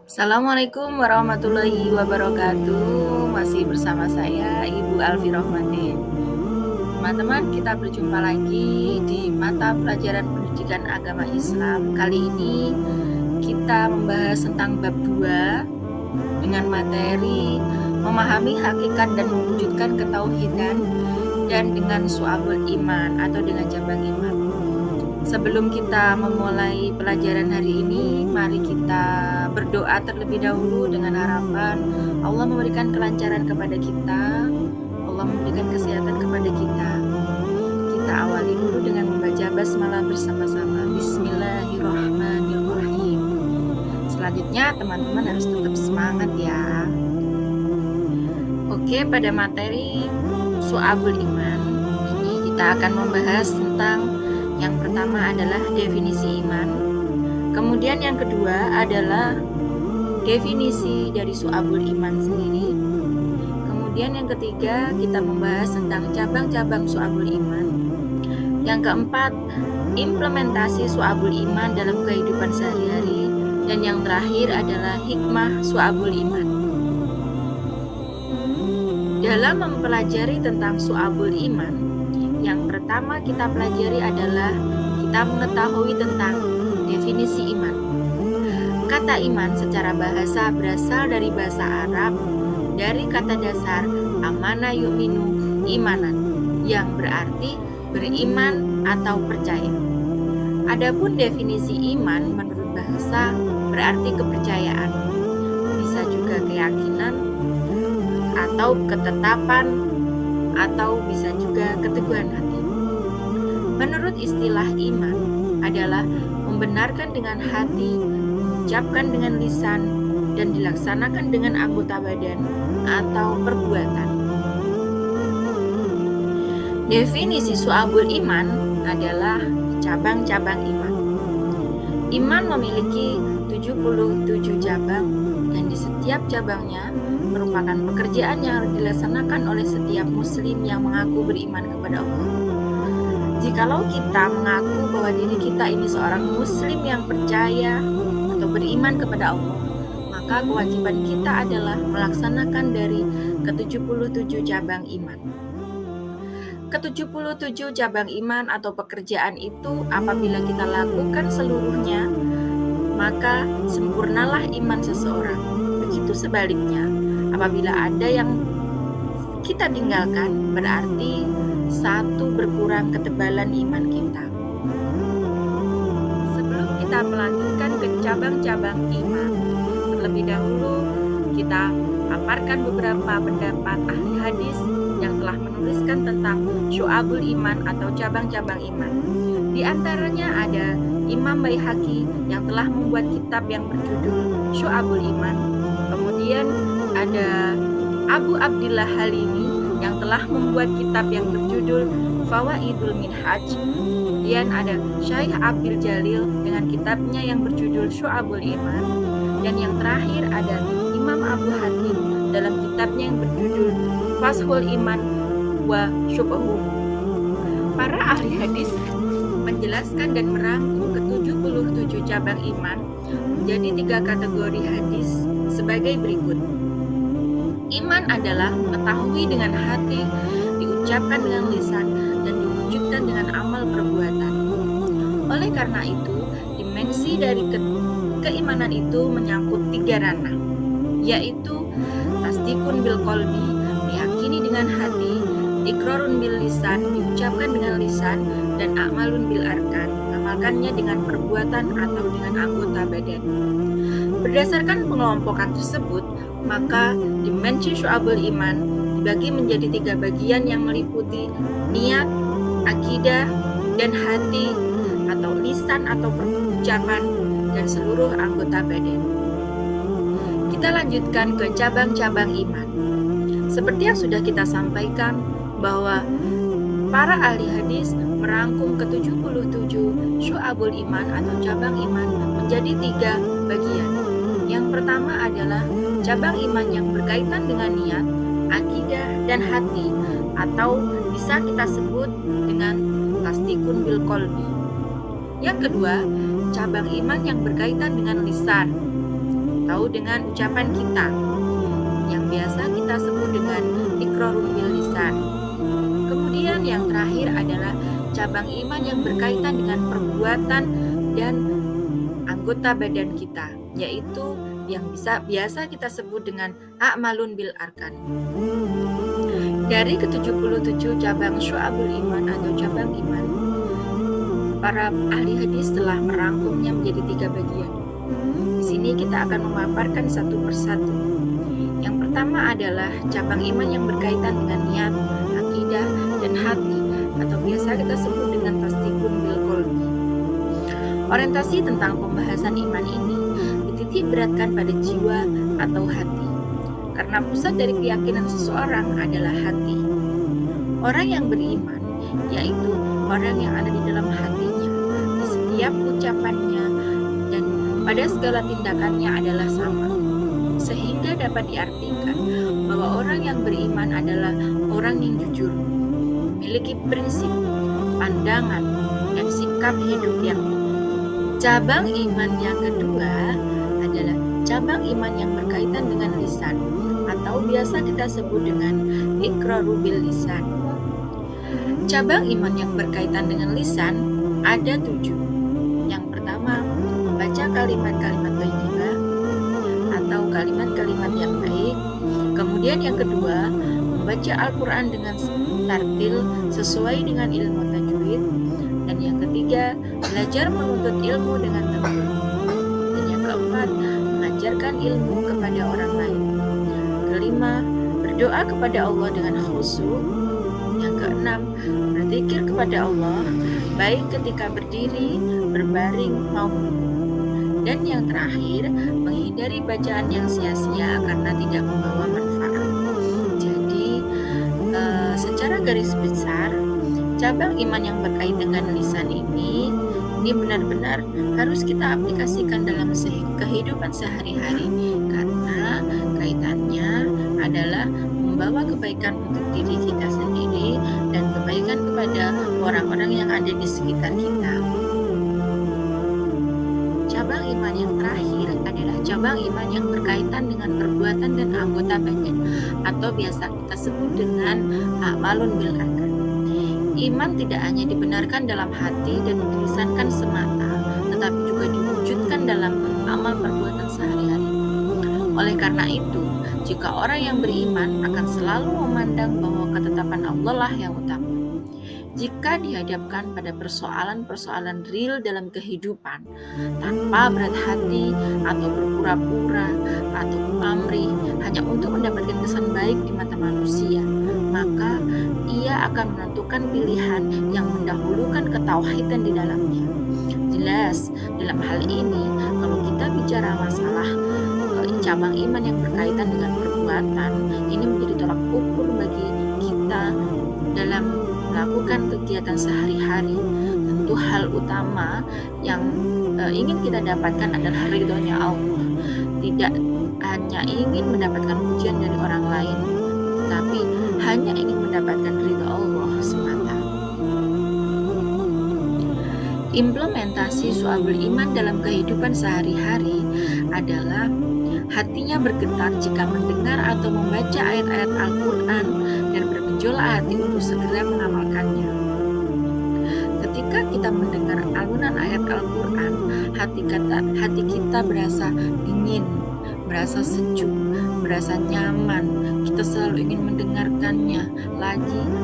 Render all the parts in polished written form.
Assalamualaikum warahmatullahi wabarakatuh. Masih bersama saya Ibu Alfi Rohmatin. Teman-teman, kita berjumpa lagi di mata pelajaran pendidikan agama Islam. Kali ini kita membahas tentang bab 2 dengan materi memahami hakikat dan mewujudkan ketauhidan dan dengan su'abul iman atau dengan cabang iman. Sebelum kita memulai pelajaran hari ini, mari kita berdoa terlebih dahulu dengan harapan Allah memberikan kelancaran kepada kita, Allah memberikan kesehatan kepada kita. Kita awali dulu dengan membaca basmalah bersama-sama. Bismillahirrahmanirrahim. Selanjutnya teman-teman harus tetap semangat ya. Oke, pada materi su'abul iman ini kita akan membahas tentang yang pertama adalah definisi iman. Kemudian yang kedua adalah definisi dari su'abul iman sendiri. Kemudian yang ketiga kita membahas tentang cabang-cabang su'abul iman. Yang keempat, implementasi su'abul iman dalam kehidupan sehari-hari. Dan yang terakhir adalah hikmah su'abul iman. Dalam mempelajari tentang su'abul iman, yang pertama kita pelajari adalah kita mengetahui tentang definisi iman. Kata iman secara bahasa berasal dari bahasa Arab dari kata dasar amana yu'minu imanan yang berarti beriman atau percaya. Adapun definisi iman menurut bahasa berarti kepercayaan, bisa juga keyakinan atau ketetapan atau bisa juga keteguhan hati. Menurut istilah iman adalah membenarkan dengan hati, mengucapkan dengan lisan, dan dilaksanakan dengan anggota badan atau perbuatan. Definisi su'abul iman adalah cabang-cabang iman. Iman memiliki 77 cabang dan di setiap cabangnya merupakan pekerjaan yang dilaksanakan oleh setiap muslim yang mengaku beriman kepada Allah. Jikalau kita mengaku bahwa diri kita ini seorang muslim yang percaya atau beriman kepada Allah, maka kewajiban kita adalah melaksanakan dari ke-77 cabang iman. Ke-77 cabang iman atau pekerjaan itu apabila kita lakukan seluruhnya, maka sempurnalah iman seseorang. Begitu sebaliknya, apabila ada yang kita tinggalkan, berarti satu berkurang ketebalan iman kita. Sebelum kita melanjutkan ke cabang-cabang iman, terlebih dahulu kita paparkan beberapa pendapat ahli hadis yang telah menuliskan tentang syu'abul iman atau cabang-cabang iman. Di antaranya ada Imam Baihaqi yang telah membuat kitab yang berjudul Syu'abul Iman. Kemudian ada Abu Abdillah Halimi yang telah membuat kitab yang berjudul Fawaidul Minhaj. Kemudian ada Syekh Abdul Jalil dengan kitabnya yang berjudul Syu'abul Iman. Dan yang terakhir ada Imam Abu Hatim dalam kitabnya yang berjudul Fashul Iman wa Syubhuh. Para ahli hadis menjelaskan dan merangkum ke-77 cabang iman menjadi 3 kategori hadis sebagai berikut. Iman adalah mengetahui dengan hati, diucapkan dengan lisan, dan diwujudkan dengan amal perbuatan. Oleh karena itu, dimensi dari keimanan itu menyangkut 3 ranah, yaitu tasdikun bil qalbi, meyakini dengan hati, ikrarun bil lisan, diucapkan dengan lisan, dan a'malun bil arkan, mengamalkannya dengan perbuatan atau dengan anggota badan. Berdasarkan pengelompokan tersebut, maka dimensi syu'abul iman dibagi menjadi 3 bagian yang meliputi niat, akidah, dan hati atau lisan atau ucapan dan seluruh anggota badan. Kita lanjutkan ke cabang-cabang iman. Seperti yang sudah kita sampaikan bahwa para ahli hadis merangkum ke-77 syu'abul iman atau cabang iman menjadi 3 bagian. Yang pertama adalah cabang iman yang berkaitan dengan niat, akidah, dan hati, atau bisa kita sebut dengan tasdikun bil qalbi. Yang kedua, cabang iman yang berkaitan dengan lisan, atau dengan ucapan kita yang biasa kita sebut dengan iqrarun bil lisan. Kemudian yang terakhir adalah cabang iman yang berkaitan dengan perbuatan dan anggota badan kita, yaitu yang biasa kita sebut dengan a'malun bil arkan. Dari ke-77 cabang syu'abul iman atau cabang iman, para ahli hadis telah merangkumnya menjadi 3 bagian. Di sini kita akan memaparkan satu persatu. Yang pertama adalah cabang iman yang berkaitan dengan niat, akidah, dan hati, atau biasa kita sebut dengan tasdiqun bil qalbi. Orientasi tentang pembahasan iman ini dititik beratkan pada jiwa atau hati, karena pusat dari keyakinan seseorang adalah hati. Orang yang beriman, yaitu orang yang ada di dalam hatinya, di setiap ucapannya dan pada segala tindakannya adalah sama, sehingga dapat diartikan bahwa orang yang beriman adalah orang yang jujur, memiliki prinsip, pandangan, dan sikap hidup yang cabang iman yang kedua adalah cabang iman yang berkaitan dengan lisan, atau biasa kita sebut dengan iqraru bil lisan. Cabang iman yang berkaitan dengan lisan ada 7. Yang pertama, membaca kalimat-kalimat thayyibah atau kalimat-kalimat yang baik. Kemudian yang kedua, membaca Al-Quran dengan tartil sesuai dengan ilmu tajwid. Dan yang ketiga, belajar menuntut ilmu dengan tekun. Dan yang keempat, mengajarkan ilmu kepada orang lain. Kelima, berdoa kepada Allah dengan khusyuk. Yang keenam, berzikir kepada Allah baik ketika berdiri, berbaring maupun duduk. Dan yang terakhir, menghindari bacaan yang sia-sia karena tidak membawa manfaat. Jadi, secara garis besar, cabang iman yang berkaitan dengan lisan ini benar-benar harus kita aplikasikan dalam kehidupan sehari-hari, karena kaitannya adalah membawa kebaikan untuk diri kita sendiri dan kebaikan kepada orang-orang yang ada di sekitar kita. Cabang iman yang terakhir adalah cabang iman yang berkaitan dengan perbuatan dan anggota badan, atau biasa kita sebut dengan a'malun bil arkan. Iman tidak hanya dibenarkan dalam hati dan dilisankan semata, tetapi juga diwujudkan dalam amal perbuatan sehari-hari. Oleh karena itu, jika orang yang beriman akan selalu memandang bahwa ketetapan Allah lah yang utama. Jika dihadapkan pada persoalan-persoalan real dalam kehidupan, tanpa berat hati atau berpura-pura atau pamrih hanya untuk mendapatkan kesan baik di mata manusia, maka ia akan menentukan pilihan yang mendahulukan ketauhidan di dalamnya. Jelas, dalam hal ini, kalau kita bicara masalah cabang iman yang berkaitan dengan perbuatan, ini menjadi tolak ukur bagi kita dalam melakukan kegiatan sehari-hari. Tentu hal utama yang ingin kita dapatkan adalah ridhonya Allah. Tidak hanya ingin mendapatkan pujian dari orang lain, tetapi hanya ingin mendapatkan ridho Allah semata. Implementasi syu'abul iman dalam kehidupan sehari-hari adalah hatinya bergetar jika mendengar atau membaca ayat-ayat Al-Quran dan bergejolak hati untuk segera mengamalkannya. Ketika kita mendengar alunan ayat Al-Quran, hati kita berasa dingin, berasa sejuk, berasa nyaman. Kita selalu ingin mendengarkannya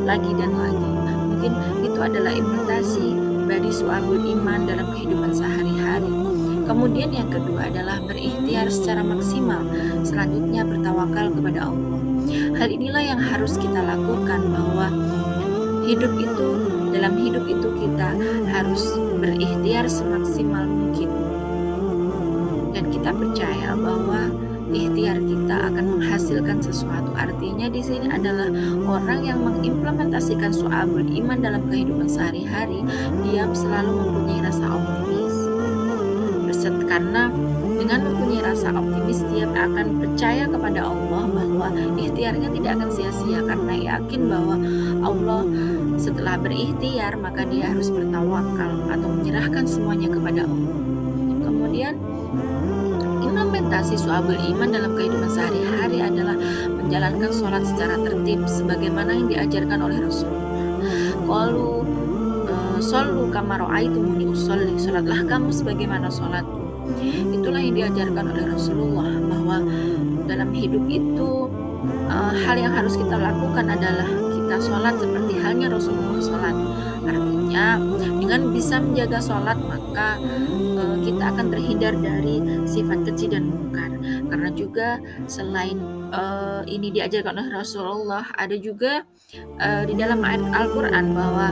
lagi dan lagi. Mungkin itu adalah implementasi dari syu'abul iman dalam kehidupan sehari-hari. Kemudian yang kedua adalah berikhtiar secara maksimal, selanjutnya bertawakal kepada Allah. Hal inilah yang harus kita lakukan, bahwa dalam hidup itu kita harus berikhtiar semaksimal mungkin. Dan kita percaya bahwa ikhtiar kita akan menghasilkan sesuatu. Artinya di sini adalah orang yang mengimplementasikan syu'abul iman dalam kehidupan sehari-hari, dia selalu mempunyai rasa optimis. Karena dengan mempunyai rasa optimis, dia akan percaya kepada Allah bahwa ikhtiarnya tidak akan sia-sia, karena yakin bahwa Allah setelah berikhtiar maka dia harus bertawakal atau menyerahkan semuanya kepada Allah. Kemudian mengimplementasi syu'abul iman dalam kehidupan sehari-hari adalah menjalankan sholat secara tertib sebagaimana yang diajarkan oleh Rasulullah. Qalu shollu kama ra'aitumuni usolli, sholatlah kamu sebagaimana sholatku. Itulah yang diajarkan oleh Rasulullah, bahwa dalam hidup itu hal yang harus kita lakukan adalah kita sholat seperti halnya Rasulullah sholat. Artinya dengan bisa menjaga sholat maka kita akan terhindar dari sifat keji dan mungkar. Karena juga selain ini diajarkan oleh Rasulullah, ada juga di dalam ayat Al-Quran bahwa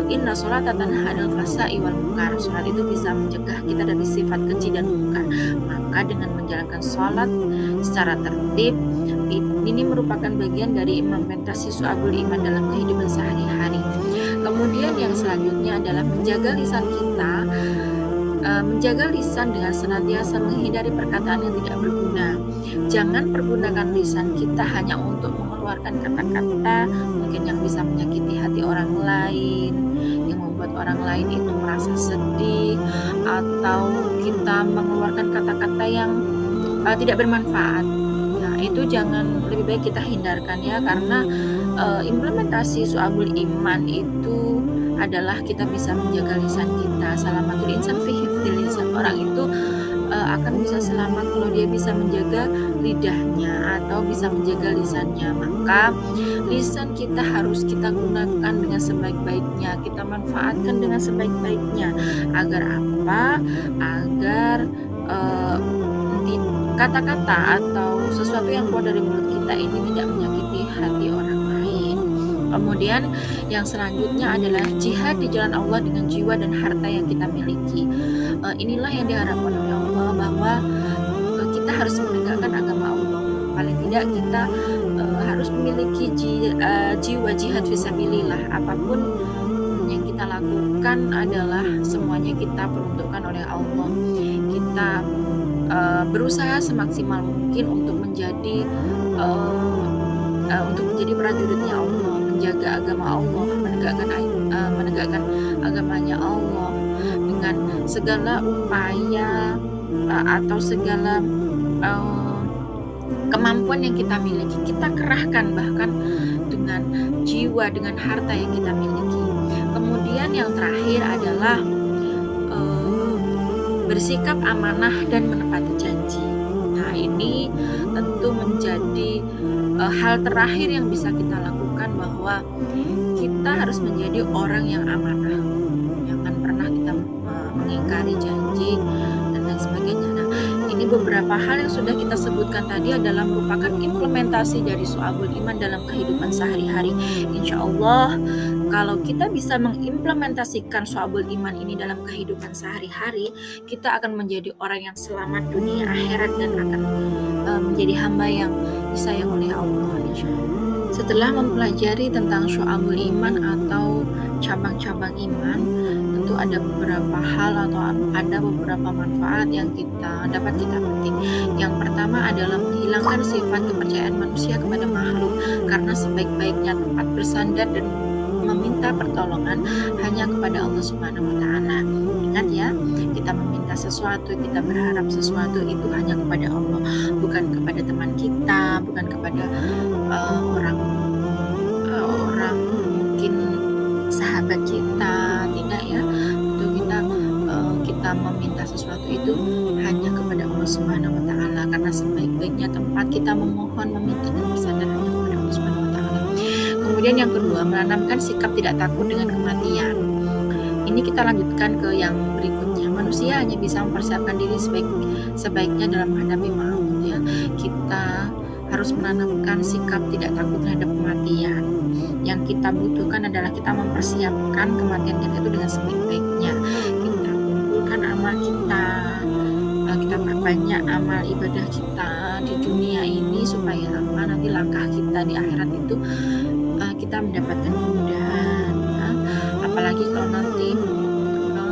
inna sholata tanha 'anil fahsya'i wal munkar. Sholat itu bisa mencegah kita dari sifat keji dan mungkar. Maka dengan menjalankan sholat secara tertib, ini merupakan bagian dari implementasi syu'abul iman dalam kehidupan sehari-hari. Kemudian yang selanjutnya adalah menjaga lisan kita. Menjaga lisan dengan senantiasa menghindari perkataan yang tidak berguna. Jangan pergunakan lisan kita hanya untuk mengeluarkan kata-kata mungkin yang bisa menyakiti hati orang lain, yang membuat orang lain itu merasa sedih, atau kita mengeluarkan kata-kata yang tidak bermanfaat. Nah, itu jangan, lebih baik kita hindarkan ya, karena implementasi syu'abul iman itu adalah kita bisa menjaga lisan kita. Salamatul insan fi hifdzil lisan. Orang itu akan bisa selamat kalau dia bisa menjaga lidahnya atau bisa menjaga lisannya. Maka lisan kita harus kita gunakan dengan sebaik-baiknya, kita manfaatkan dengan sebaik-baiknya. Agar apa? Agar kata-kata atau sesuatu yang keluar dari mulut kita ini tidak menyakiti hati orang lain. Kemudian yang selanjutnya adalah jihad di jalan Allah dengan jiwa dan harta yang kita miliki. Inilah yang diharapkan oleh Allah, bahwa kita harus menegakkan agama Allah. Paling tidak kita harus memiliki jiwa jihad fisabilillah. Apapun yang kita lakukan adalah semuanya kita peruntukkan oleh Allah. Kita berusaha semaksimal mungkin untuk menjadi prajuritnya Allah, menjaga agama Allah, menegakkan agamanya Allah dengan segala upaya atau segala kemampuan yang kita miliki. Kita kerahkan bahkan dengan jiwa, dengan harta yang kita miliki. Kemudian yang terakhir adalah bersikap amanah dan menepati janji. Nah, ini tentu menjadi hal terakhir yang bisa kita lakukan, bahwa kita harus menjadi orang yang amanah. Jangan pernah kita mengingkari janji dan lain sebagainya. Nah, ini beberapa hal yang sudah kita sebutkan tadi adalah merupakan implementasi dari syu'abul iman dalam kehidupan sehari-hari. Insya Allah, kalau kita bisa mengimplementasikan syu'abul iman ini dalam kehidupan sehari-hari, kita akan menjadi orang yang selamat dunia akhirat dan akan menjadi hamba yang disayang oleh Allah, insya Allah. Setelah mempelajari tentang syu'abul iman atau cabang-cabang iman, tentu ada beberapa hal atau ada beberapa manfaat yang dapat kita petik. Yang pertama adalah menghilangkan sifat kepercayaan manusia kepada makhluk, karena sebaik-baiknya tempat bersandar dan meminta pertolongan hanya kepada Allah Subhanahu wa Ta'ala. Ingat ya, kita meminta sesuatu, kita berharap sesuatu itu hanya kepada Allah, bukan kepada teman kita, bukan kepada orang mungkin sahabat kita, tidak ya. Itu kita meminta sesuatu itu hanya kepada Allah Subhanahu wa Ta'ala, karena sebaik-baiknya tempat kita memohon, meminta dan bersandar hanya kepada Allah Subhanahu wa Ta'ala. Kemudian yang kedua, menanamkan sikap tidak takut dengan kematian. Ini kita lanjutkan ke yang berikutnya. Manusia hanya bisa mempersiapkan diri sebaiknya dalam menghadapi maut ya. Kita harus menanamkan sikap tidak takut terhadap kematian. Yang kita butuhkan adalah kita mempersiapkan kematian kita itu dengan sebaik-baiknya. Kita kumpulkan amal kita, kita perbanyak amal ibadah kita di dunia ini supaya nanti langkah kita di akhirat itu kita mendapatkan kemudahan. Apalagi kalau nanti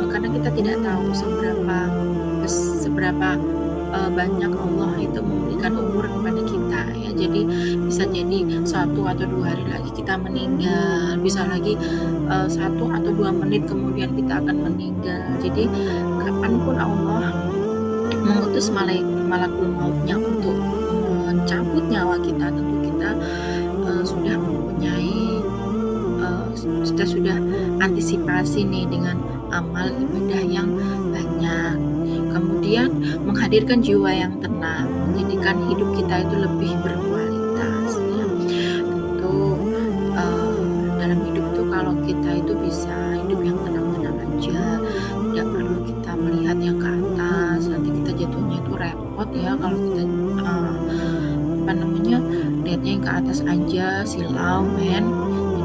karena kita tidak tahu seberapa banyak Allah itu memberikan umur kepada kita ya. Jadi bisa jadi 1 atau 2 hari lagi kita meninggal, bisa lagi 1 atau 2 menit kemudian kita akan meninggal. Jadi kapanpun Allah mengutus malakul mautnya untuk mencabut nyawa kita, tentu kita sudah mempunyai sudah antisipasi nih dengan amal ibadah yang banyak. Kemudian menghadirkan jiwa yang tenang, menjadikan hidup kita itu lebih berkualitas ya. Tentu dalam hidup itu kalau kita itu bisa hidup yang tenang-tenang aja, tidak perlu kita melihat yang ke atas, nanti kita jatuhnya itu repot ya kalau kita lihatnya yang ke atas aja, silau men.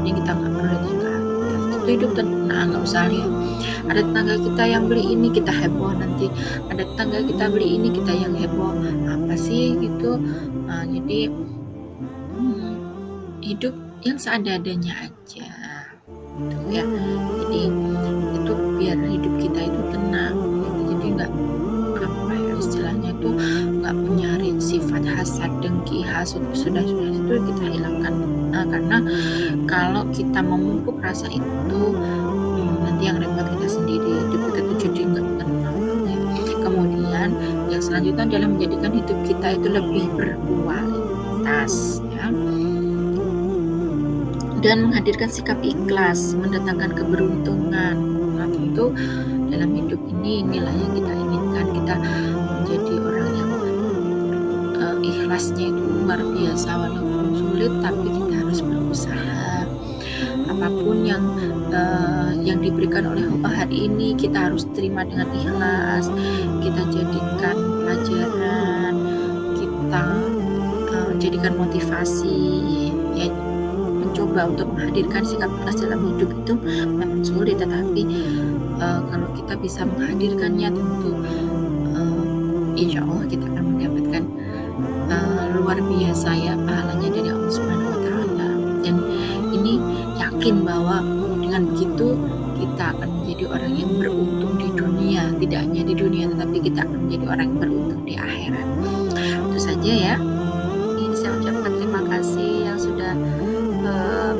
Jadi kita nggak perlu lihat yang ke atas, itu hidup tenang, nggak usah lihat ada tetangga kita yang beli ini kita heboh, nanti ada tetangga kita beli ini kita yang heboh, apa sih gitu. Jadi hidup yang seadanya aja gitu ya. Jadi itu biar hidup kita itu tenang gitu. Jadi nggak apa ya istilahnya itu nggak punya sifat hasad, dengki, hasut, sudah itu kita hilangkan. Karena kalau kita memupuk rasa itu nanti yang repot kita sendiri, hidup kita tuh jadi nggak tenang ya. Kemudian yang selanjutnya adalah menjadikan hidup kita itu lebih berkualitas ya, dan menghadirkan sikap ikhlas, mendatangkan keberuntungan. Nah tentu dalam hidup inilah yang kita inginkan, kita menjadi orang yang ikhlasnya itu luar biasa, walaupun sulit tapi kita harus berusaha. Apapun yang diberikan oleh Allah hari ini kita harus terima dengan ikhlas, kita jadikan pelajaran, kita jadikan motivasi ya. Mencoba untuk menghadirkan sikap ikhlas dalam hidup itu memang sulit, tetapi kalau kita bisa menghadirkannya tentu insya Allah kita akan mendapatkan luar biasa ya pahalanya dari Allah Subhanahu wa Ta'ala. Dan ini yakin bahwa dengan begitu kita akan menjadi orang yang beruntung di dunia, tidak hanya di dunia tetapi kita akan menjadi orang yang beruntung di akhirat. Itu saja ya. Ini saya ucapkan terima kasih yang sudah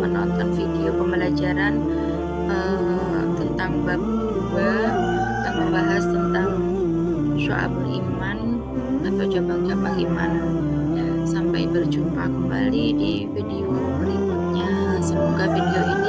menonton video pembelajaran tentang bab 2 yang membahas tentang syu'abul iman atau cabang-cabang iman. Sampai berjumpa kembali di video berikutnya. Semoga video ini